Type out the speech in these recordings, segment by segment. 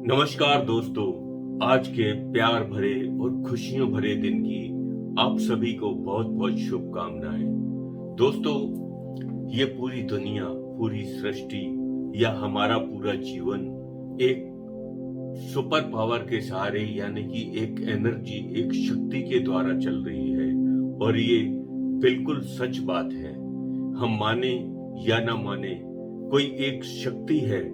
नमस्कार दोस्तों। आज के प्यार भरे और खुशियों भरे दिन की आप सभी को बहुत बहुत शुभकामनाएं। दोस्तों, ये पूरी दुनिया, पूरी सृष्टि या हमारा पूरा जीवन एक सुपर पावर के सहारे यानी कि एक एनर्जी, एक शक्ति के द्वारा चल रही है। और ये बिल्कुल सच बात है। हम माने या ना माने, कोई एक शक्ति है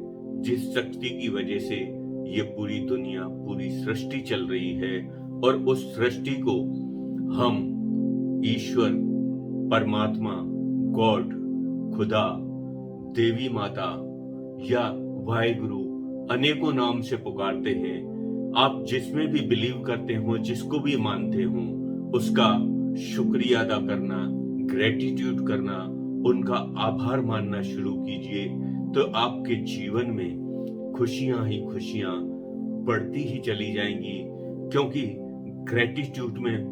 जिस शक्ति की वजह से ये पूरी दुनिया, पूरी सृष्टि चल रही है। और उस सृष्टि को हम ईश्वर, परमात्मा, गॉड, खुदा, देवी माता या वाहेगुरु अनेकों नाम से पुकारते हैं। आप जिसमें भी बिलीव करते हो, जिसको भी मानते हो, उसका शुक्रिया अदा करना, ग्रेटिट्यूड करना, उनका आभार मानना शुरू कीजिए। तो आपके जीवन में खुशियां ही खुशियां बढ़ती ही चली जाएंगी, क्योंकि ग्रेटिट्यूड में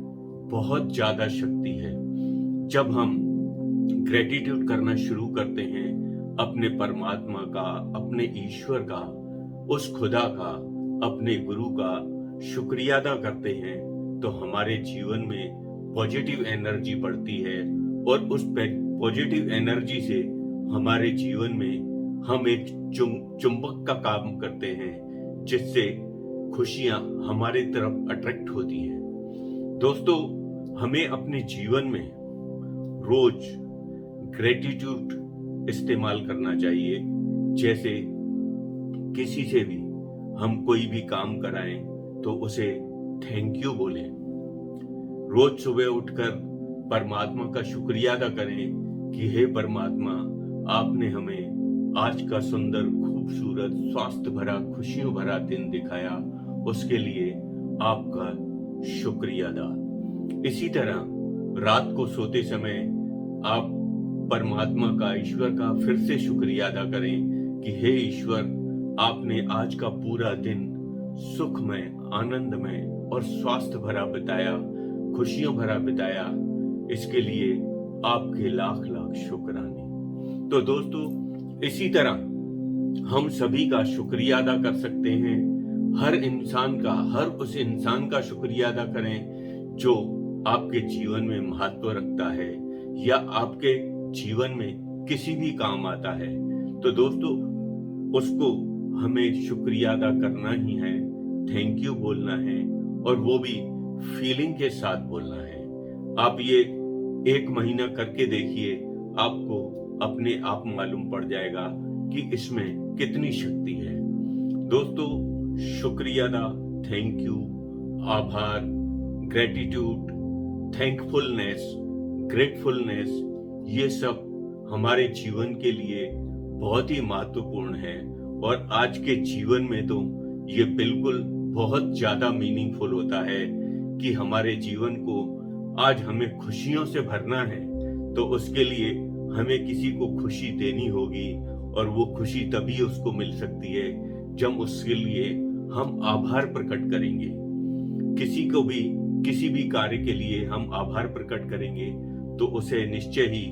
बहुत ज्यादा शक्ति है। जब हम ग्रेटिट्यूड करना शुरू करते हैं अपने परमात्मा का, अपने ईश्वर का, उस खुदा का, अपने गुरु का शुक्रिया अदा करते हैं, तो हमारे जीवन में पॉजिटिव एनर्जी बढ़ती है। और उस पॉजिटिव एनर्जी से हमारे जीवन में हम एक चुंबक का काम करते हैं, जिससे खुशियां हमारे तरफ अट्रैक्ट होती हैं। दोस्तों, हमें अपने जीवन में रोज ग्रेटिट्यूड इस्तेमाल करना चाहिए। जैसे किसी से भी हम कोई भी काम कराएं तो उसे थैंक यू बोलें। रोज सुबह उठकर परमात्मा का शुक्रिया अदा करें कि हे परमात्मा, आपने हमें आज का सुंदर, खूबसूरत, स्वास्थ्य भरा, खुशियों भरा दिन दिखाया, उसके लिए आपका शुक्रिया अदा। इसी तरह रात को सोते समय आप परमात्मा का, ईश्वर का फिर से शुक्रिया अदा करें कि हे ईश्वर, आपने आज का पूरा दिन सुखमय, आनंदमय और स्वास्थ्य भरा बिताया, खुशियों भरा बिताया। इसके लिए आपके लाख लाख शुक्राने। तो दोस्तों, इसी तरह हम सभी का शुक्रिया अदा कर सकते हैं। हर इंसान का, हर उस इंसान का शुक्रिया अदा करें जो आपके जीवन में महत्व रखता है या आपके जीवन में किसी भी काम आता है। तो दोस्तों, उसको हमें शुक्रिया अदा करना ही है, थैंक यू बोलना है, और वो भी फीलिंग के साथ बोलना है। आप ये 1 महीना करके देखिए, आपको अपने आप मालूम पड़ जाएगा कि इसमें कितनी शक्ति है। दोस्तों, शुक्रिया अदा, थैंक यू, आभार, ग्रेटिट्यूड, थैंकफुलनेस, ग्रेटफुलनेस, ये सब हमारे जीवन के लिए बहुत ही महत्वपूर्ण है। और आज के जीवन में तो ये बिल्कुल बहुत ज्यादा मीनिंगफुल होता है कि हमारे जीवन को आज हमें खुशियों से भरना है, तो उसके लिए हमें किसी को खुशी देनी होगी। और वो खुशी तभी उसको मिल सकती है जब उसके लिए हम आभार प्रकट करेंगे। किसी को भी, किसी भी कार्य के लिए हम आभार प्रकट करेंगे तो उसे निश्चय ही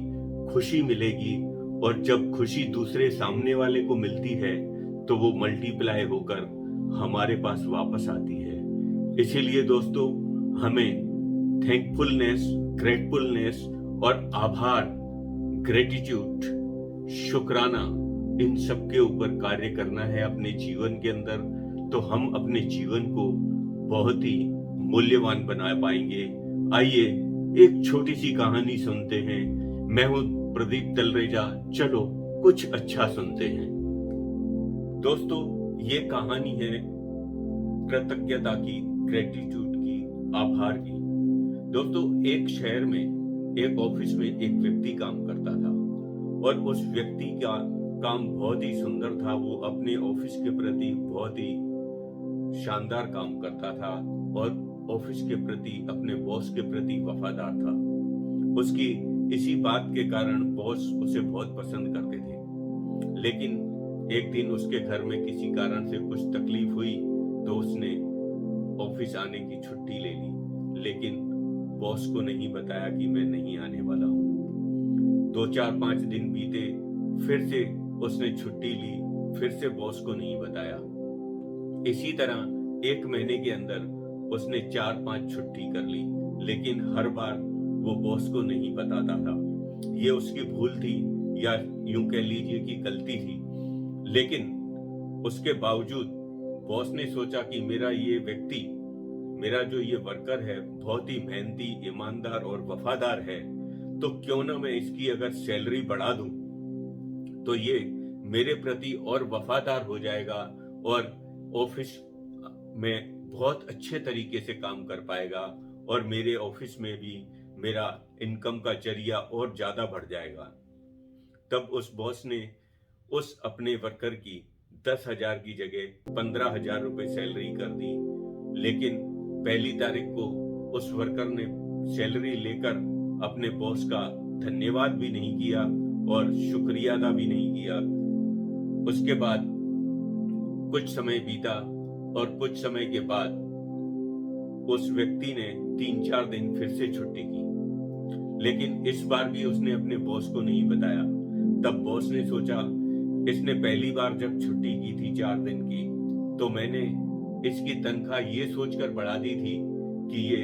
खुशी मिलेगी। और जब खुशी दूसरे सामने वाले को मिलती है तो वो मल्टीप्लाई होकर हमारे पास वापस आती है। इसीलिए दोस्तों, हमें थैंकफुलनेस, ग्रेटफुलनेस और आभार, ग्रेटिट्यूड, शुक्राना, इन सब के ऊपर कार्य करना है अपने जीवन के अंदर। तो हम अपने जीवन को बहुत ही मूल्यवान बना पाएंगे। आइए एक छोटी सी कहानी सुनते हैं। मैं हूं प्रदीप तलरेजा, चलो कुछ अच्छा सुनते हैं। दोस्तों, ये कहानी है कृतज्ञता की, ग्रेटिट्यूड की, आभार की। दोस्तों, एक शहर में, एक ऑफिस में एक व्यक्ति काम करता था और उस व्यक्ति का काम बहुत ही सुंदर था। वो अपने ऑफिस के प्रति बहुत ही शानदार काम करता था और ऑफिस के प्रति, अपने बॉस के प्रति वफादार था। उसकी इसी बात के कारण बॉस उसे बहुत पसंद करते थे। लेकिन एक दिन उसके घर में किसी कारण से कुछ तकलीफ हुई तो उसने ऑफिस आने की छुट्टी ले ली, लेकिन बॉस को नहीं बताया कि मैं नहीं आने वाला हूँ। 2-4-5 दिन बीते, फिर से उसने छुट्टी ली, फिर से बॉस को नहीं बताया। इसी तरह 1 महीने के अंदर उसने 4-5 छुट्टी कर ली, लेकिन हर बार वो बॉस को नहीं बताता था। ये उसकी भूल थी या यूं कह लीजिए कि गलती थी। लेकिन उसके बावजूद बॉस ने सोचा कि मेरा ये व्यक्ति, मेरा जो ये वर्कर है, बहुत ही मेहनती, ईमानदार और वफादार है, तो क्यों ना मैं इसकी अगर सैलरी बढ़ा दूं तो ये मेरे प्रति और वफादार हो जाएगा और ऑफिस में बहुत अच्छे तरीके से काम कर पाएगा और मेरे ऑफिस में भी मेरा इनकम का जरिया और ज्यादा बढ़ जाएगा। तब उस बॉस ने उस अपने वर्कर की 10,000 की जगह 15,000 रुपए सैलरी कर दी। लेकिन पहली तारीख को उस वर्कर ने सैलरी लेकर अपने बॉस का धन्यवाद भी नहीं किया और शुक्रिया अदा भी नहीं किया। उसके बाद कुछ समय बीता और कुछ समय के बाद उस व्यक्ति ने 3-4 दिन फिर से छुट्टी की, लेकिन इस बार भी उसने अपने बॉस को नहीं बताया। तब बॉस ने सोचा, इसने पहली बार जब छुट्टी की थी 4 दिन की, तो मैंने इसकी तनख्वाह ये सोचकर बढ़ा दी थी कि ये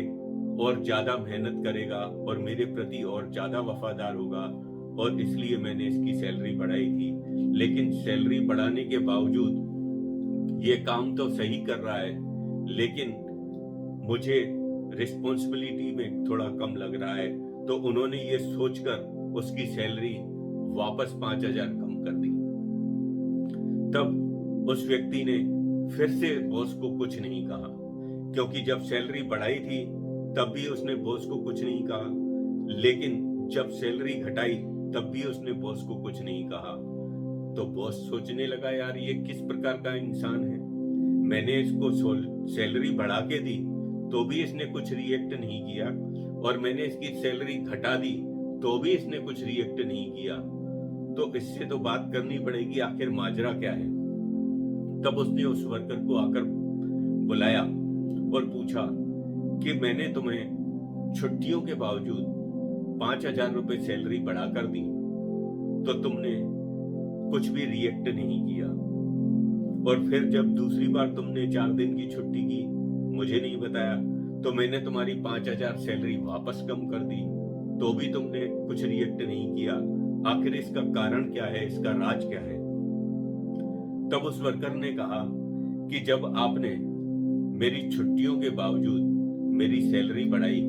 और ज्यादा मेहनत करेगा और मेरे प्रति और ज्यादा वफादार होगा, और इसलिए मैंने इसकी सैलरी बढ़ाई थी। लेकिन सैलरी बढ़ाने के बावजूद ये काम तो सही कर रहा है, लेकिन मुझे रिस्पॉन्सिबिलिटी में थोड़ा कम लग रहा है। तो उन्होंने ये सोचकर उसकी सैलरी वापस 5,000 कम कर दी। तब उस व्यक्ति ने फिर से बॉस को कुछ नहीं कहा, क्योंकि जब सैलरी बढ़ाई थी तब भी उसने बॉस को कुछ नहीं कहा, लेकिन जब सैलरी घटाई तब भी उसने बॉस को कुछ नहीं कहा। तो बॉस सोचने लगा, यार ये किस प्रकार का इंसान है, मैंने इसको सैलरी बढ़ा के दी तो भी इसने कुछ रिएक्ट नहीं किया, और मैंने इसकी सैलरी घटा दी तो भी इसने कुछ रिएक्ट नहीं किया। तो इससे तो बात करनी पड़ेगी, आखिर माजरा क्या है। तब उसने उस वर्कर को आकर बुलाया और पूछा कि मैंने तुम्हें छुट्टियों के बावजूद 5,000 रुपए सैलरी बढ़ाकर दी, तो तुमने कुछ भी रिएक्ट नहीं किया, और फिर जब दूसरी बार तुमने 4 दिन की छुट्टी की, मुझे नहीं बताया, तो मैंने तुम्हारी 5,000 सैलरी वापस कम कर दी, तो भी तुमने कुछ रिएक्ट नहीं किया। आखिर इसका कारण क्या है, इसका राज क्या है? तब उस वर्कर ने कहा कि जब आपने मेरी छुट्टियों के बावजूद मेरी सैलरी बढ़ाई,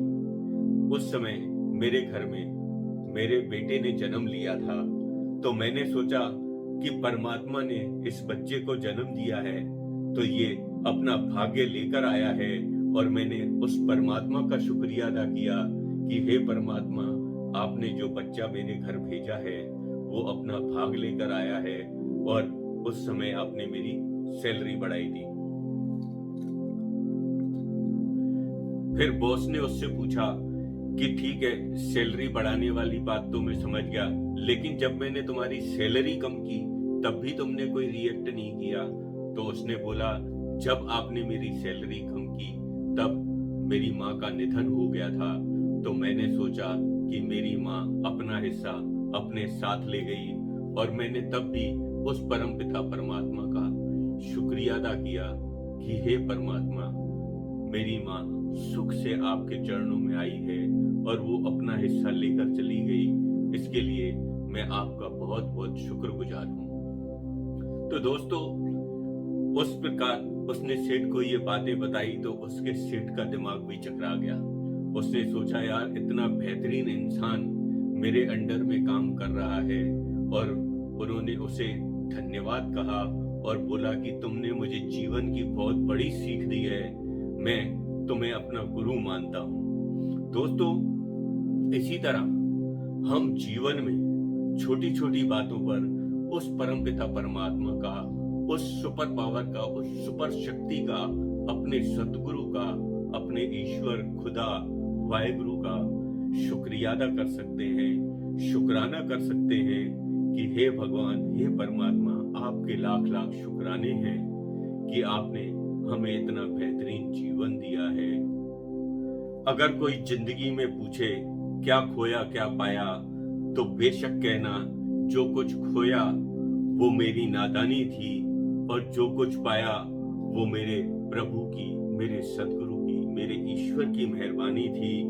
उस समय मेरे घर में मेरे बेटे ने जन्म लिया था, तो मैंने सोचा कि परमात्मा ने इस बच्चे को जन्म दिया है तो ये अपना भाग्य लेकर आया है, और मैंने उस परमात्मा का शुक्रिया अदा किया कि हे परमात्मा, आपने जो बच्चा मेरे घर भेजा है वो अपना भाग लेकर आया है, और उस समय आपने मेरी सैलरी बढ़ाई थी। फिर बॉस ने उससे पूछा कि ठीक है, सैलरी बढ़ाने वाली बात तो मैं समझ गया, लेकिन जब मैंने तुम्हारी सैलरी कम की तब भी तुमने कोई रिएक्ट नहीं किया। तो उसने बोला, जब आपने मेरी सैलरी कम की तब मेरी माँ का निधन हो गया था, तो मैंने सोचा कि मेरी माँ अपना हिस्सा अपने साथ ले गई, और मैंने तब भी उस परमपिता परमात्मा का शुक्रिया अदा किया कि हे परमात्मा, मेरी माँ सुख से आपके चरणों में आई है और वो अपना हिस्सा लेकर चली गई। इसके लिए मैं आपका बहुत बहुत शुक्रगुजार हूँ। तो दोस्तों, उस प्रकार उसने सेठ को ये बातें बताई तो उसके सेठ का दिमाग भी चकरा गया। उसने सोचा, यार इतना बेहतरीन इंसान मेरे अंडर में काम कर रहा है, और उन्होंने उसे धन्यवाद कहा और बोला कि तुमने मुझे जीवन की बहुत बड़ी सीख दी है, मैं तुम्हें अपना गुरु मानता हूँ। दोस्तों, इसी तरह हम जीवन में छोटी छोटी बातों पर उस परमपिता परमात्मा का, उस सुपर पावर का, उस सुपर शक्ति का, अपने सतगुरु का, अपने ईश्वर खुदा वाहेगुरु का शुक्रिया अदा कर सकते हैं, शुक्राना कर सकते हैं कि हे भगवान, हे परमात्मा, आपके लाख लाख शुक्राने हैं कि आपने हमें इतना बेहतरीन जीवन दिया है। अगर कोई जिंदगी में पूछे क्या खोया क्या पाया, तो बेशक कहना, जो कुछ खोया वो मेरी नादानी थी और जो कुछ पाया वो मेरे प्रभु की, मेरे सदगुरु की, मेरे ईश्वर की मेहरबानी थी।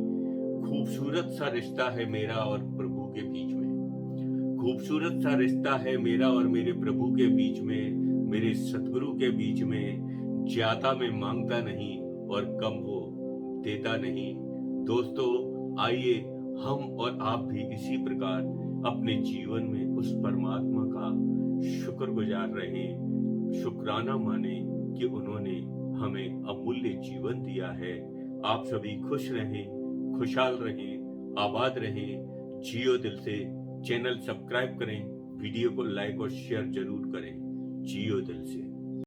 खूबसूरत सा रिश्ता है मेरा और प्रभु के बीच में, खूबसूरत सा रिश्ता है मेरा और मेरे प्रभु के बीच में, मेरे सतगुरु के बीच में। ज्यादा मैं मांगता नहीं और कम वो देता नहीं। दोस्तों, आइए हम और आप भी इसी प्रकार अपने जीवन में उस परमात्मा का शुक्रगुजार रहें, शुक्राना माने कि उन्होंने हमें अमूल्य जीवन दिया है। आप सभी खुश रहें, खुशहाल रहें, आबाद रहें। जियो दिल से चैनल सब्सक्राइब करें, वीडियो को लाइक और शेयर जरूर करें। जियो दिल से।